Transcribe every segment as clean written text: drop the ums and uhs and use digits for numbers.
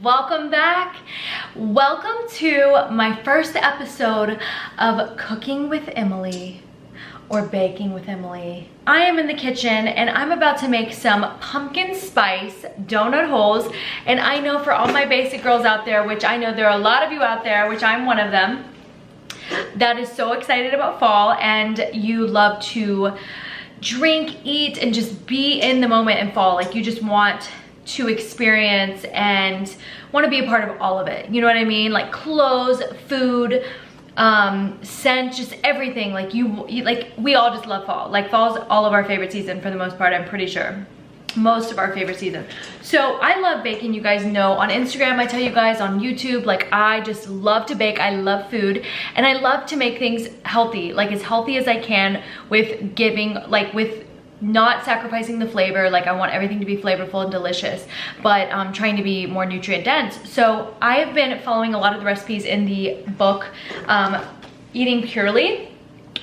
welcome back. Welcome to my first episode of Cooking with Emily or Baking with Emily. I am in the kitchen and I'm about to make some pumpkin spice donut holes. And I know for all my basic girls out there, which I know there are a lot of you out there, which I'm one of them, that is so excited about fall and you love to drink, eat, and just be in the moment in fall. Like you just want to experience and want to be a part of all of it. You know what I mean? Like clothes, food, scent, just everything. Like we all just love fall. Like fall's all of our favorite season for the most part, I'm pretty sure. Most of our favorite season. So I love baking, you guys know. On Instagram, I tell you guys, on YouTube, like I just love to bake. I love food and I love to make things healthy, like as healthy as I can with giving, like with not sacrificing the flavor. Like I want everything to be flavorful and delicious, but trying to be more nutrient dense. So I have been following a lot of the recipes in the book, Eating Purely,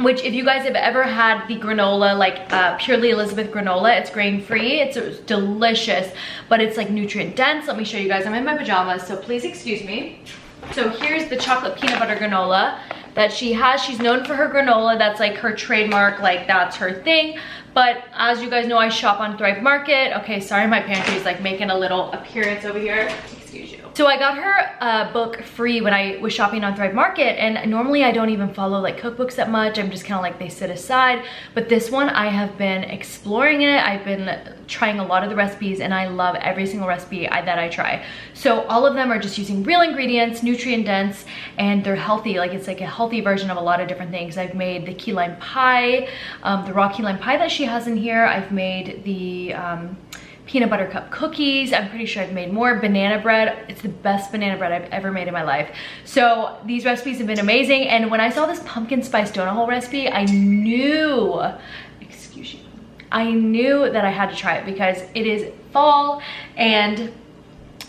which if you guys have ever had the granola, like Purely Elizabeth granola, it's grain free, it's delicious, but it's like nutrient dense. Let me show you guys. I'm in my pajamas, so please excuse me. So here's the chocolate peanut butter granola that she has. She's known for her granola. That's like her trademark, like that's her thing. But as you guys know, I shop on Thrive Market. Okay, sorry, my pantry is like making a little appearance over here. Excuse you. So I got her book free when I was shopping on Thrive Market, and normally I don't even follow like cookbooks that much. I'm just kind of like, they sit aside. But this one, I have been exploring it. I've been trying a lot of the recipes and I love every single recipe that I try. So all of them are just using real ingredients, nutrient dense, and they're healthy. Like it's like a healthy version of a lot of different things. I've made the key lime pie, the raw key lime pie that she has in here. I've made the peanut butter cup cookies. I'm pretty sure I've made more. Banana bread. It's the best banana bread I've ever made in my life. So these recipes have been amazing. And when I saw this pumpkin spice donut hole recipe, I knew, excuse you, I knew that I had to try it because it is fall and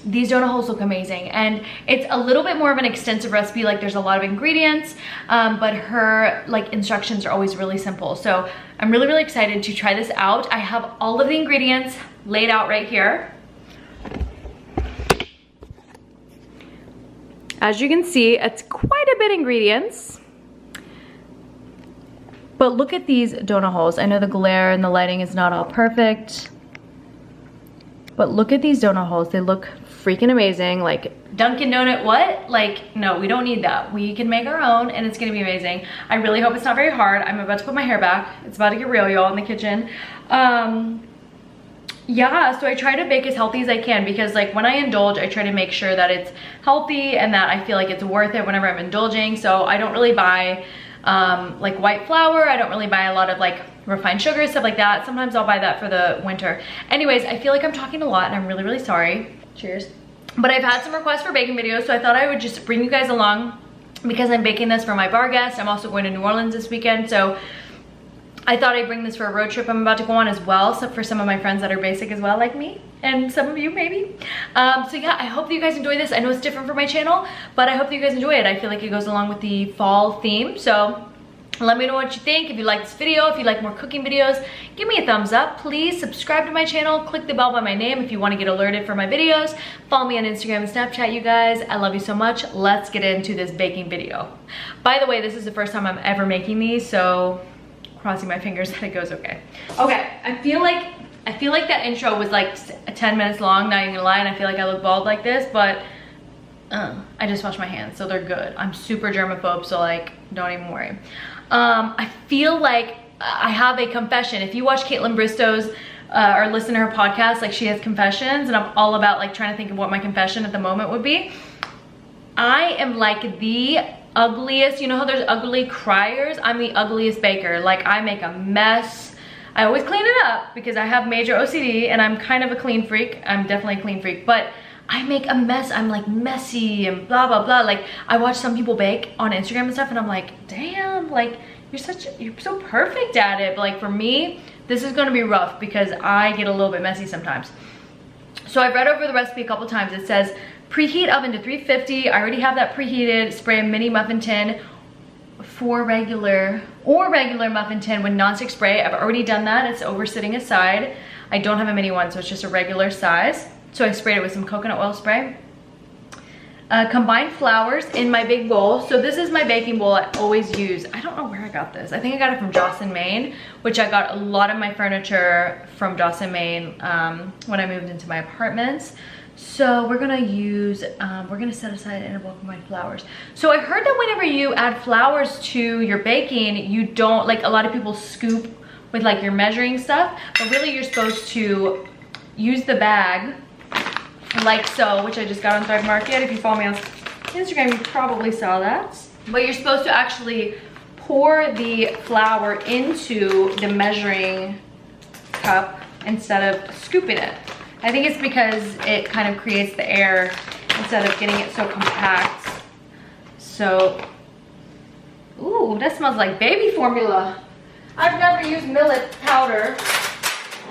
these donut holes look amazing. And it's a little bit more of an extensive recipe. Like there's a lot of ingredients, but her like instructions are always really simple. So I'm really, really excited to try this out. I have all of the ingredients laid out right here. As you can see, it's quite a bit of ingredients. But look at these donut holes. I know the glare and the lighting is not all perfect, but look at these donut holes. They look freaking amazing. Like Dunkin' Donut, what? Like, no, we don't need that. We can make our own and it's gonna be amazing. I really hope it's not very hard. I'm about to put my hair back. It's about to get real, y'all, in the kitchen. Yeah, so I try to bake as healthy as I can because like when I indulge, I try to make sure that it's healthy and that I feel like it's worth it whenever I'm indulging. So I don't really buy like white flour. I don't really buy a lot of like refined sugar, stuff like that. Sometimes I'll buy that for the winter. Anyways, I feel like I'm talking a lot and I'm really, really sorry. Cheers. But I've had some requests for baking videos, so I thought I would just bring you guys along because I'm baking this for my bar guests. I'm also going to New Orleans this weekend, so I thought I'd bring this for a road trip I'm about to go on as well. So for some of my friends that are basic as well, like me, and some of you maybe. So yeah, I hope that you guys enjoy this. I know it's different for my channel, but I hope that you guys enjoy it. I feel like it goes along with the fall theme. So let me know what you think. If you like this video, if you like more cooking videos, give me a thumbs up. Please subscribe to my channel. Click the bell by my name if you want to get alerted for my videos. Follow me on Instagram and Snapchat, you guys. I love you so much. Let's get into this baking video. By the way, this is the first time I'm ever making these, so crossing my fingers that it goes okay. Okay, I feel like that intro was like 10 minutes long, not even gonna lie, and I feel like I look bald like this, but I just washed my hands, so they're good. I'm super germaphobe, so like, don't even worry. I feel like I have a confession. If you watch Caitlin Bristow's or listen to her podcast, like she has confessions, and I'm all about like trying to think of what my confession at the moment would be. I am like the ugliest, you know how there's ugly criers? I'm the ugliest baker. Like I make a mess. I always clean it up because I have major OCD and I'm kind of a clean freak. I'm definitely a clean freak, but I make a mess. I'm like messy and blah, blah, blah. Like I watch some people bake on Instagram and stuff and I'm like, damn, like you're so perfect at it. But like for me, this is gonna be rough because I get a little bit messy sometimes. So I've read over the recipe a couple times. It says preheat oven to 350. I already have that preheated. Spray a mini muffin tin for regular muffin tin with nonstick spray. I've already done that. It's over sitting aside. I don't have a mini one, so it's just a regular size. So I sprayed it with some coconut oil spray. combined flours in my big bowl. So this is my baking bowl I always use. I don't know where I got this. I think I got it from Dawson, Maine, which I got a lot of my furniture from Dawson, Maine when I moved into my apartments. So we're gonna use, we're gonna set aside an interval combined flours. So I heard that whenever you add flours to your baking, you don't, like a lot of people scoop with like your measuring stuff, but really you're supposed to use the bag like so, which I just got on Thrive Market. If you follow me on Instagram, you probably saw that. But you're supposed to actually pour the flour into the measuring cup instead of scooping it. I think it's because it kind of creates the air instead of getting it so compact. So, ooh, that smells like baby formula. I've never used millet powder,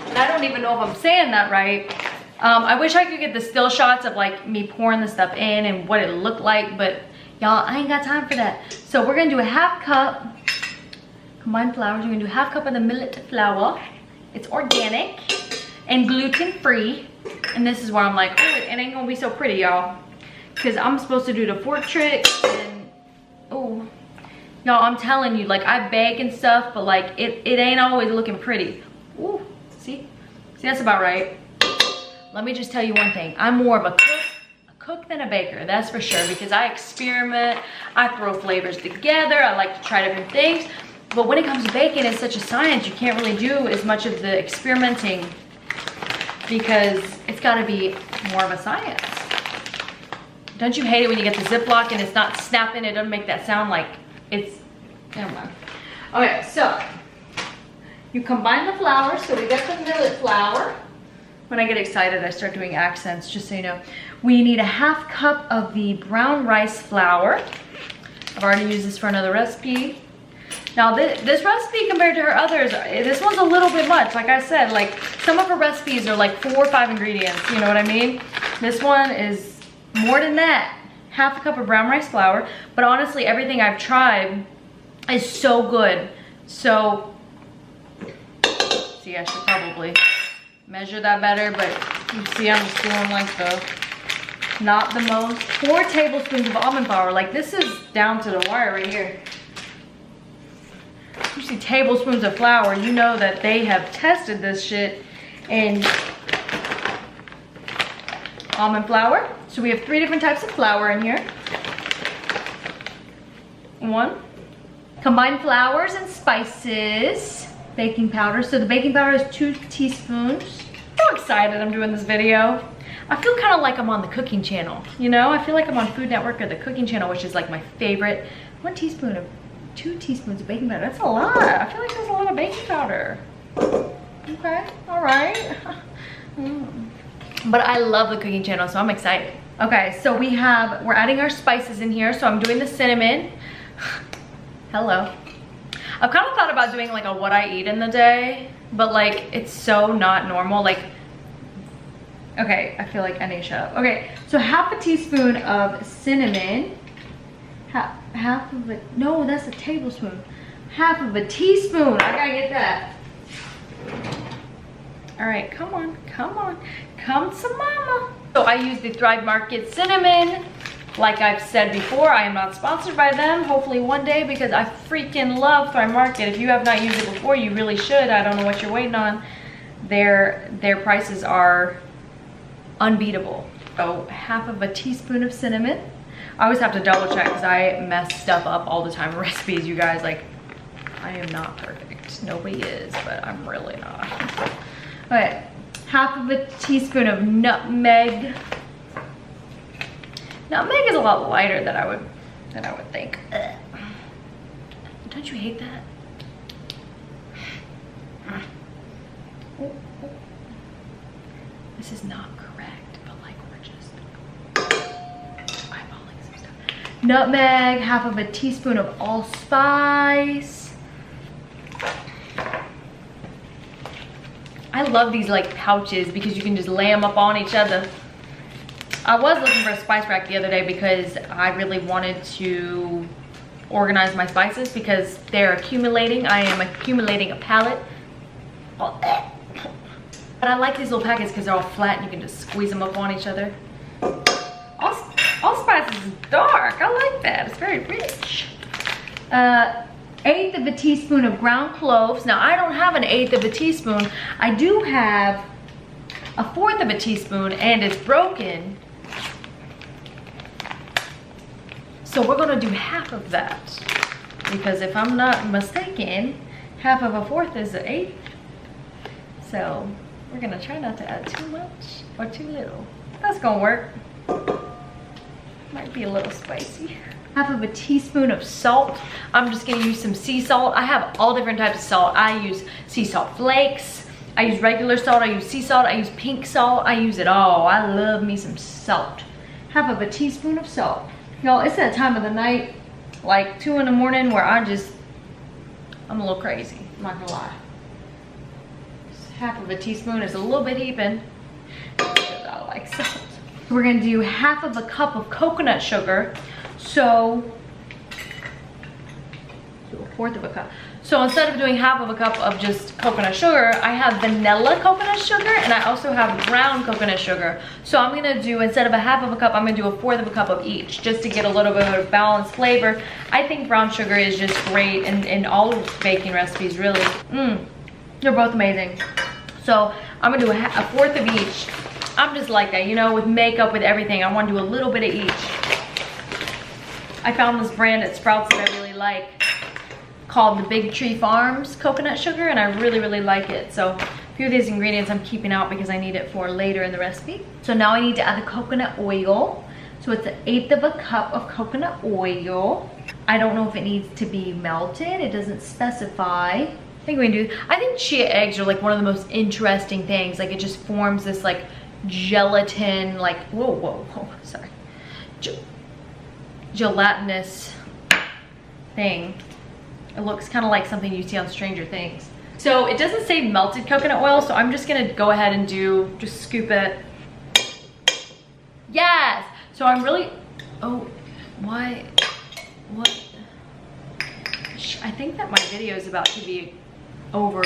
and I don't even know if I'm saying that right. I wish I could get the still shots of like me pouring the stuff in and what it looked like, but y'all, I ain't got time for that. So we're gonna do a half cup combined flours. We're gonna do a half cup of the millet flour. It's organic and gluten-free. And this is where I'm like, oh, it ain't gonna be so pretty, y'all. Because I'm supposed to do the fork trick and, oh. Y'all, I'm telling you, like I bake and stuff, but like it ain't always looking pretty. Ooh, see? See, that's about right. Let me just tell you one thing. I'm more of a cook than a baker, that's for sure, because I experiment, I throw flavors together, I like to try different things. But when it comes to baking, it's such a science. You can't really do as much of the experimenting because it's gotta be more of a science. Don't you hate it when you get the Ziploc and it's not snapping? It doesn't make that sound like it's, never mind. Okay, so you combine the flour. So we got the millet flour. When I get excited, I start doing accents, just so you know. We need a half cup of the brown rice flour. I've already used this for another recipe. Now this recipe compared to her others, this one's a little bit much. Like I said, like some of her recipes are like 4 or 5 ingredients, you know what I mean? This one is more than that. Half a cup of brown rice flour. But honestly, everything I've tried is so good. So, see, I should probably measure that better, but you see I'm just doing like the, not the most. 4 tablespoons of almond flour. Like this is down to the wire right here. You see tablespoons of flour, you know that they have tested this shit in almond flour. So we have 3 different types of flour in here. 1. Combined flours and spices. Baking powder. So the baking powder is 2 teaspoons. I'm so excited I'm doing this video. I feel kind of like I'm on the cooking channel, you know? I feel like I'm on Food Network or the cooking channel, which is like my favorite. 1 teaspoon of 2 teaspoons of baking powder. That's a lot. I feel like that's a lot of baking powder. Okay, all right. But I love the cooking channel, so I'm excited. Okay, so we're adding our spices in here. So I'm doing the cinnamon. Hello. I've kind of thought about doing like a what I eat in the day, but like it's so not normal. Like, okay, I feel like I need to shut up. Okay, so half a teaspoon of cinnamon. Half of it, no, that's a tablespoon. Half of a teaspoon, I gotta get that. All right, come on, come to mama. So I use the Thrive Market cinnamon. Like I've said before, I am not sponsored by them. Hopefully one day, because I freaking love Thrive Market. If you have not used it before, you really should. I don't know what you're waiting on. Their prices are unbeatable. So half of a teaspoon of cinnamon. I always have to double check because I mess stuff up all the time. Recipes, you guys, like, I am not perfect. Nobody is, but I'm really not. Okay, half of a teaspoon of nutmeg. Nutmeg is a lot lighter than I would think. Ugh. Don't you hate that? This is not correct, but like we're just eyeballing some stuff. Nutmeg, half of a teaspoon of allspice. I love these like pouches because you can just lay them up on each other. I was looking for a spice rack the other day because I really wanted to organize my spices because they're accumulating. I am accumulating a palette. But I like these little packets because they're all flat and you can just squeeze them up on each other. Allspice this is dark. I like that. It's very rich. 1/8 of a teaspoon of ground cloves. Now, I don't have an 1/8 of a teaspoon. I do have a 1/4 of a teaspoon, and it's broken. So we're gonna do half of that. Because if I'm not mistaken, half of a 1/4 is an 1/8. So we're gonna try not to add too much or too little. That's gonna work. Might be a little spicy. Half of a teaspoon of salt. I'm just gonna use some sea salt. I have all different types of salt. I use sea salt flakes. I use regular salt. I use sea salt. I use pink salt. I use it all. I love me some salt. Half of a teaspoon of salt. Y'all, it's that time of the night, like 2 in the morning, where I'm a little crazy. I'm not gonna lie. Half of a teaspoon is a little bit heaping. I like salt. We're gonna do half of a cup of coconut sugar. So, 1/4 of a cup. So instead of doing half of a cup of just coconut sugar, I have vanilla coconut sugar, and I also have brown coconut sugar. So I'm gonna do, instead of a half of a cup, I'm gonna do a 1/4 of a cup of each, just to get a little bit of balanced flavor. I think brown sugar is just great in all baking recipes, really. They're both amazing. So I'm gonna do a 1/4 of each. I'm just like that, you know, with makeup, with everything. I wanna do a little bit of each. I found this brand at Sprouts that I really like, called the Big Tree Farms coconut sugar, and I really, really like it. So a few of these ingredients I'm keeping out because I need it for later in the recipe. So now I need to add the coconut oil. So it's 1/8 of a cup of coconut oil. I don't know if it needs to be melted. It doesn't specify. I think we can do, I think chia eggs are like one of the most interesting things. Like, it just forms this like gelatin, like, whoa, sorry. Gelatinous thing. It looks kind of like something you see on Stranger Things. So it doesn't say melted coconut oil, so I'm just gonna go ahead and just scoop it. Yes! So I'm really, oh, why, what? I think that my video is about to be over.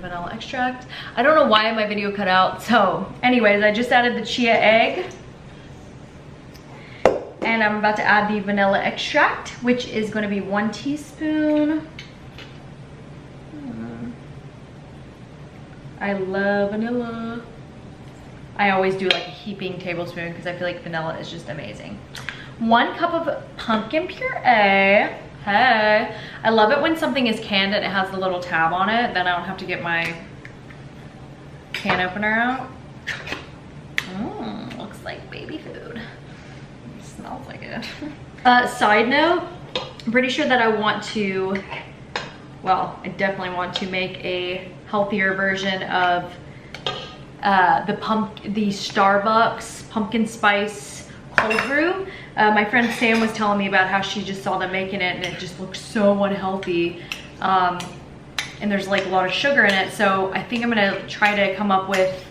Vanilla extract. I don't know why my video cut out. So anyways, I just added the chia egg. And I'm about to add the vanilla extract, which is going to be 1 teaspoon. I love vanilla. I always do like a heaping tablespoon because I feel like vanilla is just amazing. 1 cup of pumpkin puree. Hey, I love it when something is canned and it has the little tab on it. Then I don't have to get my can opener out. Looks like baby food. Smells like it. Side note, I'm pretty sure that I want to, well, I definitely want to make a healthier version of the Starbucks pumpkin spice cold brew. My friend Sam was telling me about how she just saw them making it and it just looks so unhealthy. And there's like a lot of sugar in it. So I think I'm gonna try to come up with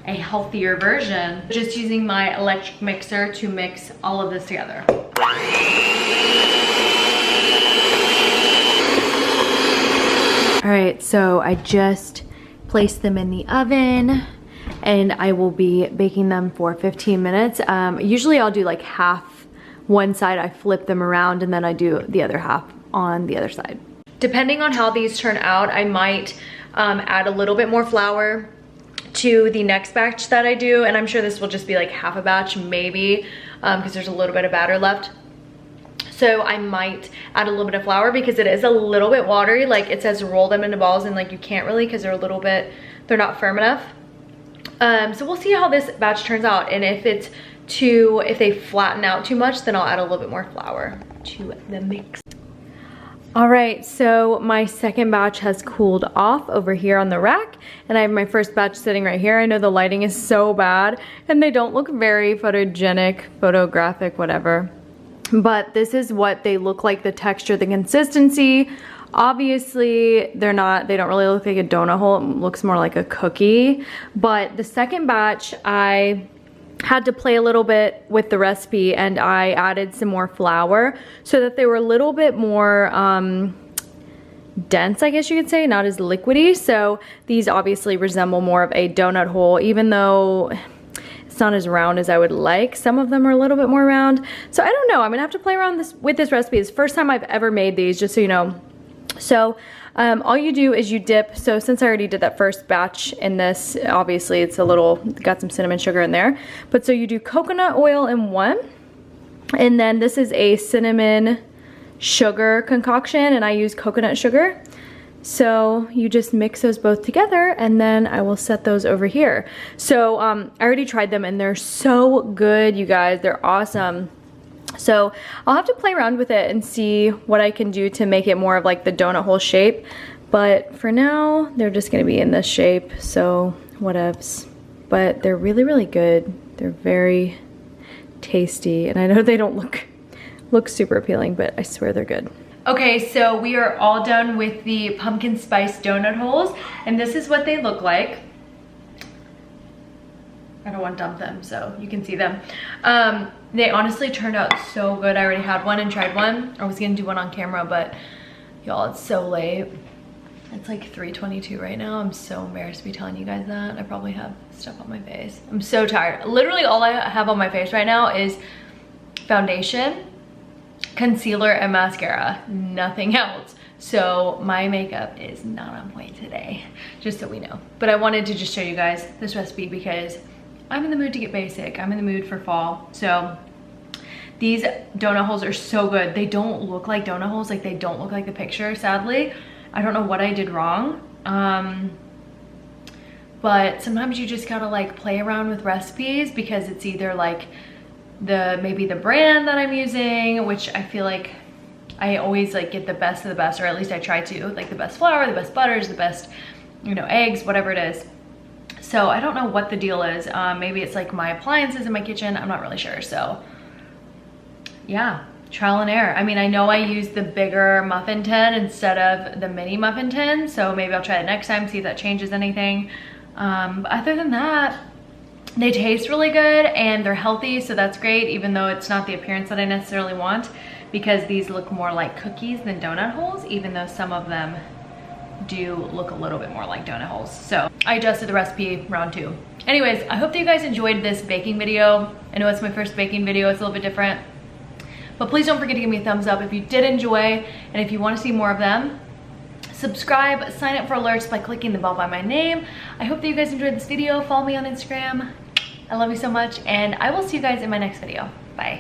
a healthier version, just using my electric mixer to mix all of this together. All right, so I just placed them in the oven and I will be baking them for 15 minutes. Usually I'll do like half one side, I flip them around, and then I do the other half on the other side. Depending on how these turn out, I might add a little bit more flour to the next batch that I do, and I'm sure this will just be like half a batch maybe, because there's a little bit of batter left. So I might add a little bit of flour because it is a little bit watery. Like, it says roll them into balls, and like you can't really because they're a little bit, they're not firm enough. So we'll see how this batch turns out, and if they flatten out too much, then I'll add a little bit more flour to the mix. All right, so my second batch has cooled off over here on the rack, and I have my first batch sitting right here. I know the lighting is so bad and they don't look very photographic, whatever. But this is what they look like, the texture, the consistency. Obviously, they don't really look like a donut hole. It looks more like a cookie. But the second batch, I had to play a little bit with the recipe, and I added some more flour so that they were a little bit more dense, I guess you could say, not as liquidy. So these obviously resemble more of a donut hole, even though it's It's not as round as I would like. Some of them are a little bit more round. So I don't know, I'm gonna have to play around with this recipe. It's the first time I've ever made these, just so you know. So all you do is you dip, so since I already did that first batch in this, obviously it's a little, got some cinnamon sugar in there. But so you do coconut oil in one, and then this is a cinnamon sugar concoction, and I use coconut sugar. So you just mix those both together, and then I will set those over here. So I already tried them and they're so good, you guys, they're awesome. So I'll have to play around with it and see what I can do to make it more of like the donut hole shape. But for now, they're just gonna be in this shape, so whatevs. But they're really, really good. They're very tasty, and I know they don't look super appealing, but I swear they're good. Okay, so we are all done with the pumpkin spice donut holes, and this is what they look like. I don't want to dump them so you can see them. They honestly turned out so good. I already had one and tried one. I was gonna do one on camera, but y'all, it's so late. It's like 3:22 right now. I'm so embarrassed to be telling you guys that. I probably have stuff on my face. I'm so tired. Literally all I have on my face right now is foundation, concealer, and mascara. Nothing else. So my makeup is not on point today, just so we know. But I wanted to just show you guys this recipe because I'm in the mood to get basic. I'm in the mood for fall. So these donut holes are so good. They don't look like donut holes, like they don't look like the picture, sadly. I don't know what I did wrong. But sometimes you just gotta like play around with recipes because it's either like maybe the brand that I'm using, which I feel like I always like get the best of the best, or at least I try to, like the best flour, the best butters, the best, you know, eggs, whatever it is. So I don't know what the deal is. Maybe it's like my appliances in my kitchen. I'm not really sure. So yeah, trial and error. I mean, I know I used the bigger muffin tin instead of the mini muffin tin. So maybe I'll try it next time, see if that changes anything. But other than that, they taste really good and they're healthy. So that's great, even though it's not the appearance that I necessarily want, because these look more like cookies than donut holes, even though some of them do look a little bit more like donut holes. So I adjusted the recipe round 2. Anyways, I hope that you guys enjoyed this baking video. I know it's my first baking video, it's a little bit different, but please don't forget to give me a thumbs up if you did enjoy, and if you want to see more of them, subscribe, sign up for alerts by clicking the bell by my name. I hope that you guys enjoyed this video. Follow me on Instagram. I love you so much, and I will see you guys in my next video. Bye.